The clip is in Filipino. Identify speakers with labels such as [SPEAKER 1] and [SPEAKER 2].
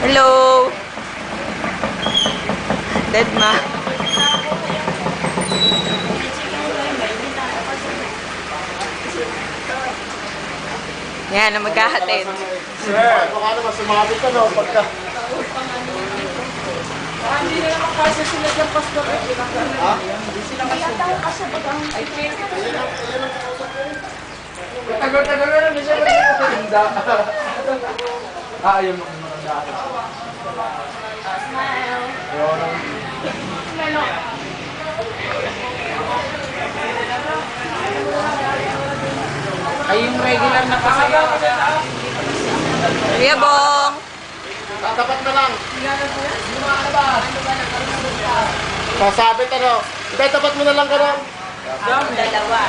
[SPEAKER 1] Hello! Dead ma. Yan, na maghahatid.
[SPEAKER 2] Sir, baka naman sumabit ka no, pagka...
[SPEAKER 3] Hindi na naman kasi sila dyan, Pastor.
[SPEAKER 2] Ha?
[SPEAKER 3] Hindi sila kasi bagang... Ay,
[SPEAKER 2] Tagal-tagal na lang, hindi siya maganda. Ayaw mo maganda.
[SPEAKER 3] Smile. Smile. Ay, yung regular na kasaya.
[SPEAKER 1] Kuya Bong!
[SPEAKER 2] Tatapat na lang. Sasabit ano. Hindi, tapat mo na lang ka lang.
[SPEAKER 3] Dalawa.